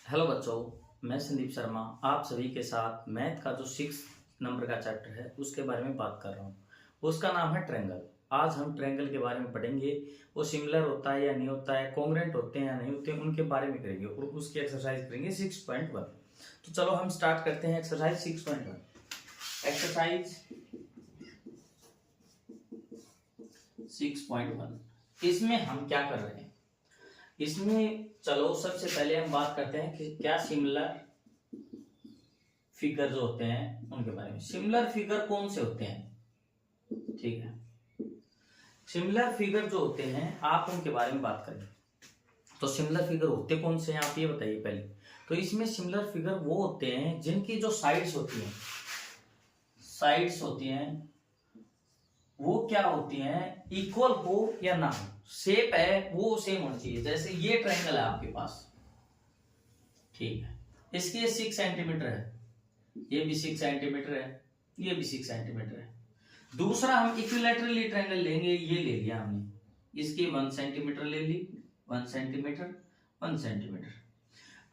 Hello बच्चों, मैं संदीप शर्मा आप सभी के साथ मैथ का जो 6 नंबर का चैप्टर है उसके बारे में बात कर रहा हूँ। उसका नाम है ट्रायंगल। आज हम ट्रायंगल के बारे में पढ़ेंगे। वो सिमिलर होता है या नहीं होता है, कॉन्ग्रुएंट होते हैं या नहीं होते हैं, उनके बारे में करेंगे और उसकी एक्सरसाइज करेंगे 6.1। तो चलो हम स्टार्ट करते हैं एक्सरसाइज 6.1। एक्सरसाइज 6.1 इसमें हम क्या कर रहे हैं? इसमें चलो सबसे पहले हम बात करते हैं कि क्या सिमिलर फिगर जो होते हैं उनके बारे में। सिमिलर फिगर कौन से होते हैं? ठीक है, सिमिलर फिगर जो होते हैं आप उनके बारे में बात करें। तो सिमिलर फिगर होते कौन से हैं आप ये बताइए पहले। तो इसमें सिमिलर फिगर वो होते हैं जिनकी जो साइड्स होती हैं वो क्या होती हैं, इक्वल हो या ना हो। शेप है वो सेम होनी चाहिए। जैसे ये ट्रायंगल है आपके पास, ठीक है, इसकी ये 6 सेंटीमीटर है, ये भी 6 सेंटीमीटर है, ये भी 6 सेंटीमीटर है। दूसरा हम इक्विलैटरली ट्रायंगल लेंगे, ये ले लिया हमने, इसकी 1 सेंटीमीटर ले ली, 1 सेंटीमीटर 1 सेंटीमीटर।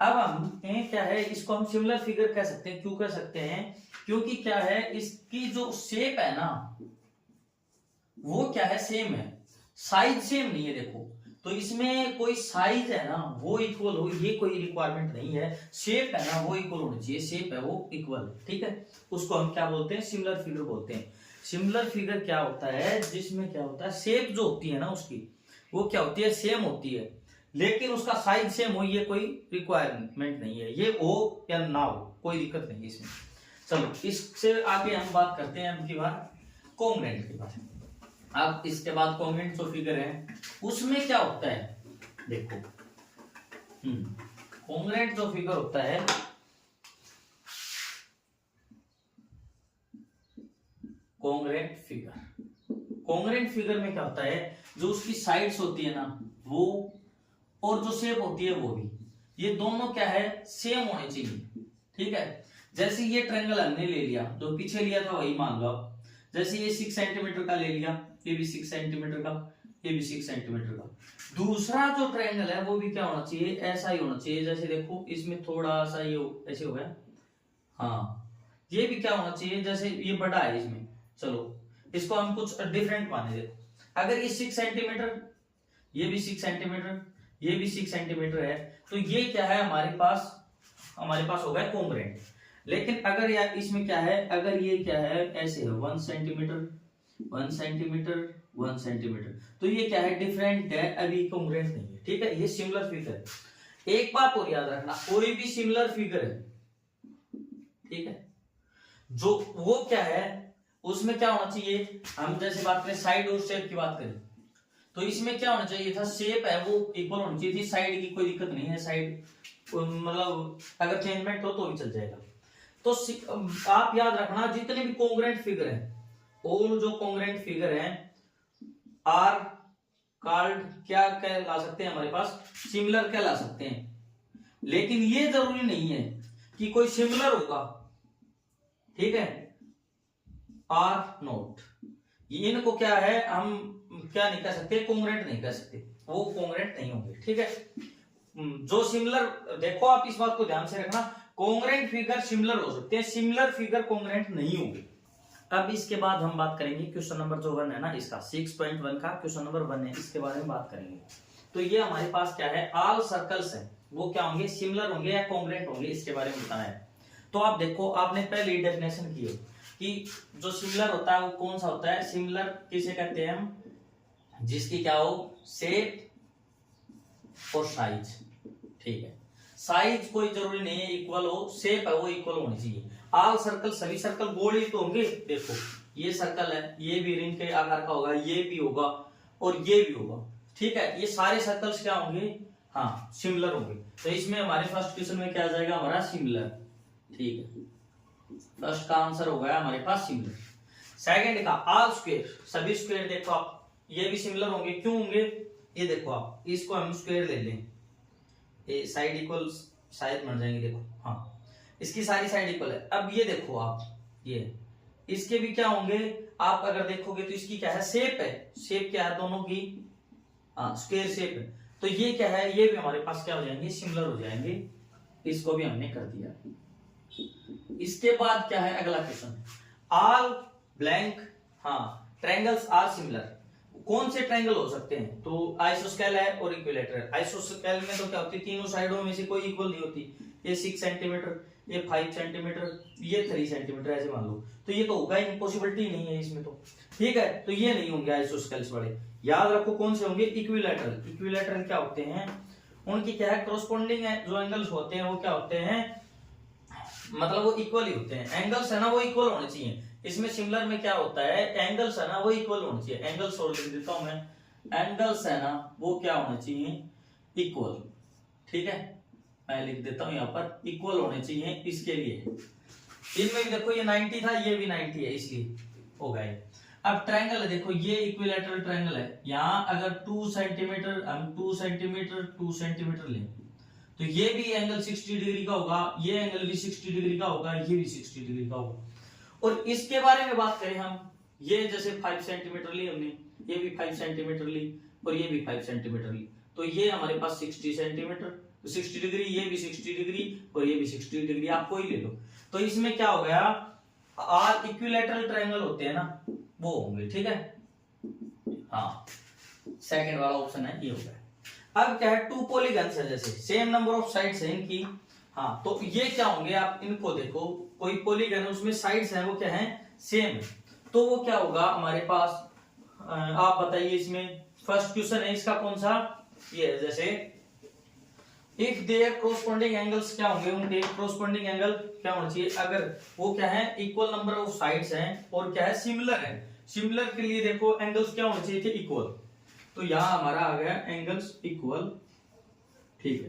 अब हम क्या है, इसको हम सिमिलर फिगर कह सकते हैं। क्यों कह सकते हैं? क्योंकि क्या है, इसकी जो शेप है ना वो क्या है, सेम है, साइज सेम नहीं है। देखो तो इसमें कोई साइज है ना वो इक्वल हो, ये कोई रिक्वायरमेंट नहीं है। शेप है ना वो इक्वल होनी चाहिए, शेप है वो इक्वल, ठीक है। उसको हम क्या बोलते हैं, सिमिलर फिगर बोलते हैं। सिमिलर फिगर क्या होता है, जिसमें क्या होता है, शेप जो होती है ना उसकी वो क्या होती है, सेम होती है, लेकिन उसका साइज सेम हो, ये कोई रिक्वायरमेंट नहीं है। ये हो या ना हो कोई दिक्कत नहीं है इसमें। चलो इससे आगे हम बात करते हैं अब की बार कॉन्ग्रुएंट के बारे में। अब इसके बाद कॉन्ग्रुएंट जो फिगर है उसमें क्या होता है, देखो कॉन्ग्रुएंट जो फिगर होता है, कॉन्ग्रुएंट फिगर में क्या होता है, जो उसकी साइड्स होती है ना वो और जो शेप होती है वो भी, ये दोनों क्या है, सेम होने चाहिए, ठीक है। जैसे ये ट्रायंगल हमने ले लिया, जो पीछे लिया था वही मान लो आप। जैसे ये 6 सेंटीमीटर का ले लिया, ये भी 6 सेंटीमीटर का, ये भी 6 सेंटीमीटर का। दूसरा जो ट्रायंगल है वो भी क्या होना चाहिए, ऐसा ही होना चाहिए। जैसे देखो इसमें थोड़ा सा ये ऐसे हो गया, हाँ, ये भी क्या होना चाहिए, जैसे ये बड़ा है इसमें, चलो इसको हम कुछ डिफरेंट माने। देखो अगर ये 6 सेंटीमीटर, ये भी 6 सेंटीमीटर, ये भी 6 सेंटीमीटर है, तो ये क्या है, हमारे पास हो गया कॉन्ग्रुएंट। लेकिन अगर यार इसमें क्या है, अगर ये क्या है, ऐसे है 1 सेंटीमीटर 1 सेंटीमीटर 1 सेंटीमीटर, तो ये क्या है, डिफरेंट है, अभी कॉन्ग्रुएंट नहीं है, ठीक है। ये सिमिलर फिगर है। एक बात और याद रखना, कोई भी सिमिलर फिगर है, ठीक है, जो वो क्या है, उसमें क्या होना चाहिए, हम जैसे बात करें साइड और शेप की बात करें, तो इसमें क्या होना चाहिए था, शेप है वो इक्वल होनी चाहिए थी। साइड की कोई दिक्कत नहीं है, साइड मतलब अगर चेंजमेंट हो तो भी चल जाएगा। तो आप याद रखना, जितने भी कॉन्ग्रुएंट फिगर हैं, ऑल जो कॉन्ग्रुएंट फिगर हैं आर कॉल्ड क्या कहला सकते हैं, हमारे पास सिमिलर कहला सकते हैं। लेकिन ये जरूरी नहीं है कि कोई सिमिलर होगा, ठीक है, आर नोट, इनको क्या है, हम क्या नहीं कह सकते, कॉन्ग्रुएंट नहीं कह सकते, वो कॉन्ग्रुएंट नहीं होंगे, ठीक है। जो सिमिलर, देखो आप इस बात को ध्यान से रखना, कॉन्ग्रुएंट फिगर सिमिलर हो सकते हैं, सिमिलर फिगर कॉन्ग्रुएंट नहीं होंगे। अब इसके बाद हम बात करेंगे क्वेश्चन नंबर जो 1 है ना, इसका 6.1 का क्वेश्चन नंबर 1 है, इसके बारे में बात करेंगे। तो ये हमारे पास क्या है, ऑल सर्कल्स है, वो क्या होंगे, सिमिलर होंगे या कॉन्ग्रुएंट होंगे, इसके बारे में बताना है। तो आप देखो, आपने पहले ही डेफिनेशन की है कि जो सिमिलर होता है वो कौन सा होता है, सिमिलर किसे कहते हैं हम, जिसकी क्या हो, शेप और साइज, ठीक है। साइज कोई जरूरी नहीं है इक्वल हो, शेप है वो इक्वल होनी चाहिए। ऑल सर्कल, सभी सर्कल गोल ही तो होंगे। देखो ये सर्कल है, ये भी रिंग के आकार का होगा, ये भी होगा और ये भी होगा, ठीक है। ये सारे सर्कल्स क्या होंगे, हाँ, सिमिलर होंगे। तो इसमें हमारे फर्स्ट क्वेश्चन में क्या आ जाएगा, हमारा सिमिलर, ठीक है। फर्स्ट का आंसर हो गया हमारे पास सिमिलर। सेकंड का ऑल स्क्वायर, सभी स्क्वायर देखो आप, ये भी सिमिलर होंगे। क्यों होंगे, ये देखो आप, इसको हम स्क्वायर ले लें, ये साइड इक्वल शायद बन जाएंगे, देखो हाँ, इसकी सारी साइड इक्वल है। अब ये देखो आप, ये इसके भी क्या होंगे, आप अगर देखोगे तो इसकी क्या है, शेप है, शेप क्या है दोनों की, स्क्वायर शेप है। तो ये क्या है, ये भी हमारे पास क्या हो जाएंगे, सिमिलर हो जाएंगे, इसको भी हमने कर दिया। इसके बाद क्या है अगला क्वेश्चन, ऑल ब्लैंक, हाँ ट्रायंगल्स आर सिमिलर। कौन से ट्रायंगल हो सकते हैं, तो आइसोस्केल है और इक्विलैटरल। आइसोस्केल में तो क्या होती है, तीनों साइडों में से कोई इक्वल नहीं होती, ये 6 सेंटीमीटर, ये 5 सेंटीमीटर, ये 3 सेंटीमीटर ऐसे मान लो, तो ये तो होगा ही, पॉसिबिलिटी नहीं है इसमें तो, ठीक है, तो ये नहीं होंगे आइसोस्केल्स वाले। याद रखो कौन से होंगे, इक्विलैटरल। इक्विलैटरल क्या होते हैं, उनकी क्या है, कॉरस्पॉन्डिंग है, जो एंगल्स होते हैं वो क्या होते हैं, मतलब वो इक्वल ही होते हैं, एंगल्स है ना वो इक्वल होने चाहिए। इसमें सिमिलर में क्या होता है, एंगल्स है ना वो इक्वल होने चाहिए, एंगल्स और लिख देता हूं मैं, एंगल्स है ना वो क्या होने चाहिए, इक्वल, ठीक है, मैं लिख देता हूं यहाँ पर इक्वल होने चाहिए। इसके लिए इनमें भी देखो ये 90 था, ये भी 90 है, इसलिए हो गए। अब ट्रायंगल देखो, ये इक्विलैटरल ट्रायंगल है, यहाँ अगर 2 सेंटीमीटर हम 2 सेंटीमीटर 2 सेंटीमीटर लें तो ये भी एंगल 60 डिग्री का होगा, ये एंगल भी 60 डिग्री का होगा, ये भी 60 डिग्री का होगा। और इसके बारे में बात करें हम, ये जैसे 5 सेंटीमीटर ली हमने, ये भी 5 सेंटीमीटर ली और ये भी 5 सेंटीमीटर ली, तो ये हमारे पास 60 सेंटीमीटर, 60 डिग्री, ये भी 60 डिग्री और ये भी 60 डिग्री, आप कोई ले लो। तो इसमें क्या हो गया, आर इक्विलैटरल ट्रायंगल होते हैं ना वो होंगे, ठीक है, हाँ सेकंड वाला ऑप्शन है ये हो गया। अब क्या है, 2 पॉलीगन्स है, जैसे सेम नंबर ऑफ साइड्स है इनकी, हाँ तो ये क्या होंगे, आप इनको देखो, कोई पॉलीगन उसमें साइड्स हैं वो क्या है, सेम है, तो वो क्या होगा हमारे पास, आप बताइए इसमें फर्स्ट क्वेश्चन है इसका कौन सा, ये जैसे इफ देयर कोरस्पॉन्डिंग एंगल्स क्या होंगे, उनके कोरस्पॉन्डिंग एंगल क्या होना चाहिए, अगर वो क्या है इक्वल नंबर ऑफ साइड्स हैं और क्या है सिमिलर है, सिमिलर के लिए देखो एंगल्स क्या होने चाहिए थे, इक्वल, तो यहां हमारा आ गया एंगल्स इक्वल, ठीक है,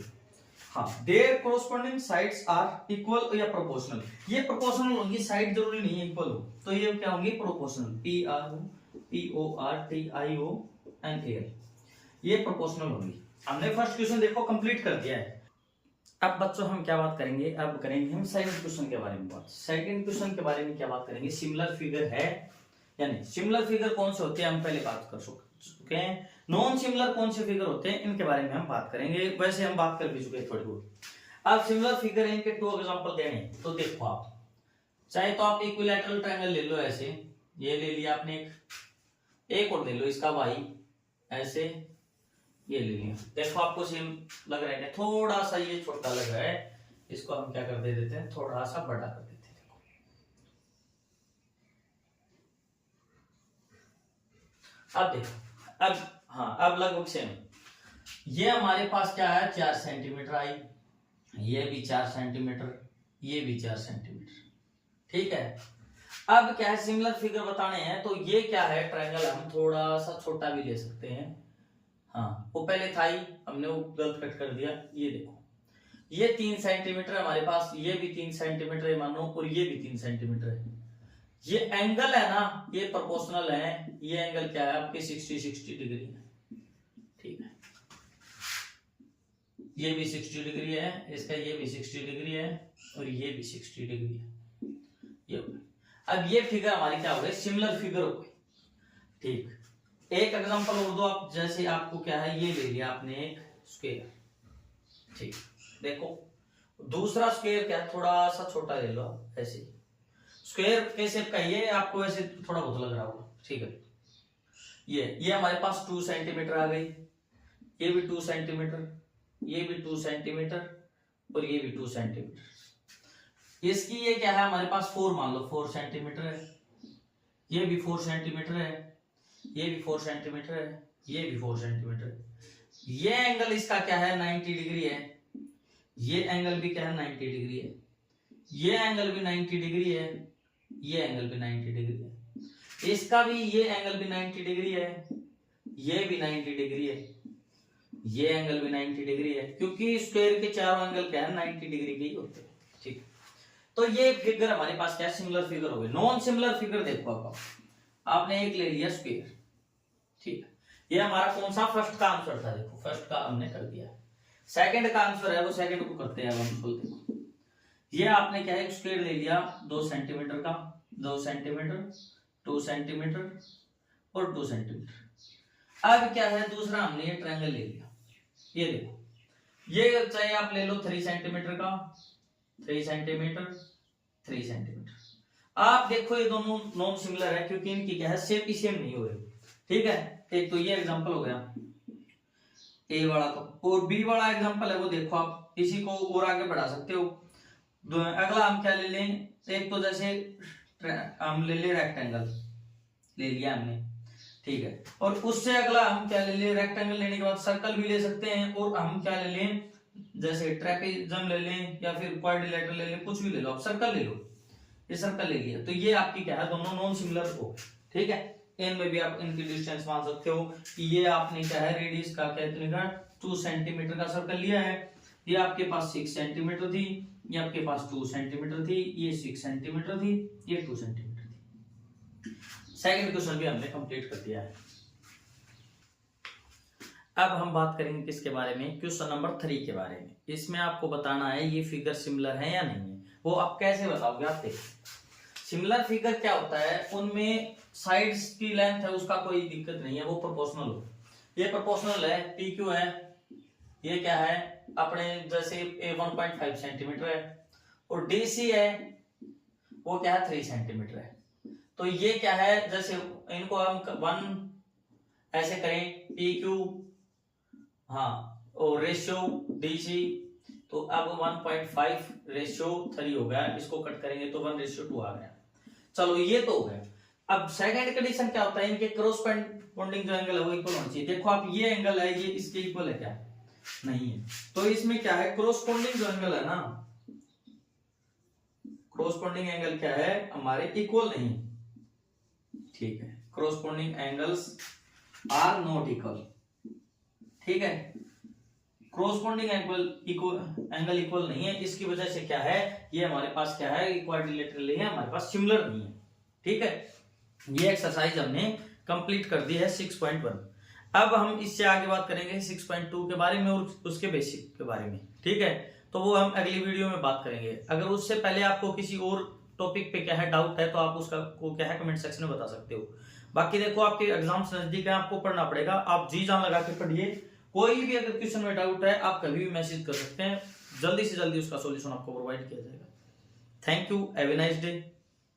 हाँ there corresponding sides are equal या प्रोपोर्शनल, ये प्रोपोर्शनल होंगी, साइड जरूरी नहीं है इक्वल हो, तो ये क्या होंगी प्रोपोर्शनल, PROPORTIONAL, ये प्रोपोर्शनल होंगी। हमने फर्स्ट क्वेश्चन देखो कंप्लीट कर दिया है। अब बच्चों हम क्या बात करेंगे, अब करेंगे हम सेकंड क्वेश्चन के बारे में बात। सेकंड क्वेश्चन के बारे में क्या बात करेंगे, सिमिलर फिगर है या नहीं, सिमिलर फिगर कौन से होते हैं हम पहले बात कर चुके हैं, नॉन सिमिलर कौन से फिगर होते हैं इनके बारे में हम बात करेंगे, वैसे हम बात कर भी चुके हैं थोड़ी बहुत। अब सिमिलर फिगर है, इनके 2 एग्जांपल देने, तो देखो आप चाहे तो आप इक्विलैटरल ट्रायंगल ले लो, ऐसे ये ले लिया आपने, एक और ले लो इसका भाई ऐसे, ये ले लिया, देखो आपको सेम लग रहा है, थोड़ा सा ये छोटा लग रहा है, इसको हम क्या कर देते हैं, थोड़ा सा बड़ा कर देते हैं, देखो अब देखो, अब हाँ अब लगभग सेम, ये हमारे पास क्या है 4 सेंटीमीटर आई, ये भी 4 सेंटीमीटर, ये भी 4 सेंटीमीटर, ठीक है। अब क्या है, सिमिलर फिगर बताने हैं, तो ये क्या है ट्रायंगल, हम थोड़ा सा छोटा भी ले सकते हैं, हाँ वो पहले था ही, हमने वो गलत कट कर दिया, ये देखो ये 3 सेंटीमीटर हमारे पास, ये भी 3 सेंटीमीटर है मानो, और ये भी 3 सेंटीमीटर है, ये एंगल है ना ये प्रोपोर्शनल है, ये एंगल क्या है आपके 60 डिग्री है, ठीक है, ये भी 60 डिग्री है, इसका ये भी 60 डिग्री है और ये भी 60 डिग्री है, ये अब ये फिगर हमारी क्या हो गई, सिमिलर फिगर हो गई, ठीक। एक एग्जांपल और दो आप, जैसे आपको क्या है, ये ले लिया आपने एक स्क्वायर, ठीक, देखो दूसरा स्क्वायर क्या है, थोड़ा सा छोटा ले लो ऐसे, स्क्वायर कैसे का ये आपको ऐसे थोड़ा बहुत लग रहा होगा, ठीक है, ये हमारे पास 2 सेंटीमीटर आ गई, ये भी 2 सेंटीमीटर, ये भी 2 सेंटीमीटर और ये भी 2 सेंटीमीटर, इसकी ये क्या है हमारे पास 4 मान लो, 4 सेंटीमीटर है, ये भी 4 सेंटीमीटर है, ये भी 4 सेंटीमीटर है, ये भी 4 सेंटीमीटर है, ये एंगल इसका क्या है 90 डिग्री है, ये एंगल भी क्या है 90 डिग्री है, ये एंगल भी 90 डिग्री है, ये एंगल भी 90 डिग्री है, इसका भी ये एंगल भी 90 डिग्री है, ये भी 90 डिग्री है, ये एंगल भी 90 डिग्री है, क्योंकि स्क्वायर के चारों एंगल क्या है 90 डिग्री के ही होते हैं, ठीक। तो ये फिगर हमारे पास क्या सिमिलर फिगर हो गई। नॉन सिमिलर फिगर देखो आपने एक ले लिया स्क्वायर, ठीक, ये हमारा कौन सा फर्स्ट का आंसर था, देखो फर्स्ट का हमने कर दिया, सेकंड का आंसर है वो सेकंड को करते हैं हम, देखो ये आपने क्या है स्क्वायर ले लिया 2 सेंटीमीटर का, 2 सेंटीमीटर 2 सेंटीमीटर और 2 सेंटीमीटर। अब क्या है दूसरा हमने ये ट्रायंगल ले लिया, ये देखो ये चाहे आप ले लो 3 सेंटीमीटर का, 3 सेंटीमीटर, 3 सेंटीमीटर। आप देखो ये दोनों नॉन सिमिलर है क्योंकि इनकी क्या है शेप ही सेम नहीं हो रही, ठीक है। एक तो ये एग्जांपल हो गया ए वाला, तो और बी वाला एग्जांपल है वो देखो आप, इसी को और आगे बढ़ा सकते हो। अगला हम क्या ले लें, एक तो जैसे हम ले ले रेक्टेंगल ले लिया हमने, ठीक है, और उससे अगला हम क्या ले लें, रेक्टेंगल लेने के बाद सर्कल भी ले सकते हैं, और हम क्या ले लें, जैसे ट्रेपेजियम ले लें या फिर क्वाड्रिलेटरल ले लें, कुछ भी ले लो आप, सर्कल ले लो, ये सर्कल ले लिया। तो ये आपकी क्या है, दोनों नॉन सिमिलर हो, ठीक है। इन में भी आप इनकी डिस्टेंस मान सकते हो कि ये आपने क्या है रेडियस का कितने का 2 सेंटीमीटर का सर्कल लिया है, ये आपके पास 6 सेंटीमीटर थी, ये आपके पास 2 सेंटीमीटर थी, ये 6 सेंटीमीटर थी, ये 2 सेंटीमीटर थी। सेकंड क्वेश्चन भी हमने कंप्लीट कर दिया है। अब हम बात करेंगे किसके बारे में, क्वेश्चन नंबर 3 के बारे में। इसमें आपको बताना है ये फिगर सिमिलर है या नहीं है। वो आप कैसे बताओगे, आप देखिए सिमिलर फिगर क्या होता है, उनमें साइड्स की लेंथ है उसका कोई दिक्कत नहीं है, वो प्रोपोर्शनल हो। ये प्रोपोर्शनल है, पी क्यू है, ये क्या है अपने जैसे ए 1.5 सेंटीमीटर है, और डी सी है वो क्या है 3 सेंटीमीटर है। तो ये क्या है, जैसे इनको हम 1 ऐसे करें पी क्यू, हाँ, और रेशियो डी सी, तो अब 1.5 रेशियो 3 हो गया, इसको कट करेंगे तो 1:2 आ गया। चलो ये तो हो गया। अब सेकंड कंडीशन क्या होता है, इनके क्रॉसपोंडिंग जो एंगल है वो इक्वल होना चाहिए। देखो आप ये एंगल है, ये इसके इक्वल है क्या, नहीं है, तो इसमें क्या है क्रॉसपोंडिंग जो एंगल है ना, क्रॉसपोंडिंग एंगल क्या है हमारे इक्वल नहीं, ठीक है, corresponding angles are not equal, ठीक है, क्रॉसपोंडिंग एंगल इक्वल नहीं है, इसकी वजह से क्या है ये हमारे पास क्या है क्वाड्रिलेटरल है, हमारे पास सिमिलर नहीं है, ठीक है। ये एक्सरसाइज हमने कंप्लीट कर दी है 6.1। अब हम इससे आगे बात करेंगे 6.2 के बारे में और उसके बेसिक के बारे में, ठीक है, तो वो हम अगली वीडियो में बात करेंगे। अगर उससे पहले आपको किसी और टॉपिक पे क्या है डाउट है तो आप उसका को क्या है कमेंट सेक्शन में बता सकते हो। बाकी देखो आपके एग्जाम्स नजदीक है, आपको पढ़ना पड़ेगा, आप जी जान लगा के पढ़िए। कोई भी अगर क्वेश्चन में डाउट है आप कभी भी मैसेज कर सकते हैं, जल्दी से जल्दी उसका सॉल्यूशन आपको प्रोवाइड किया जाएगा। Thank you, have a nice day.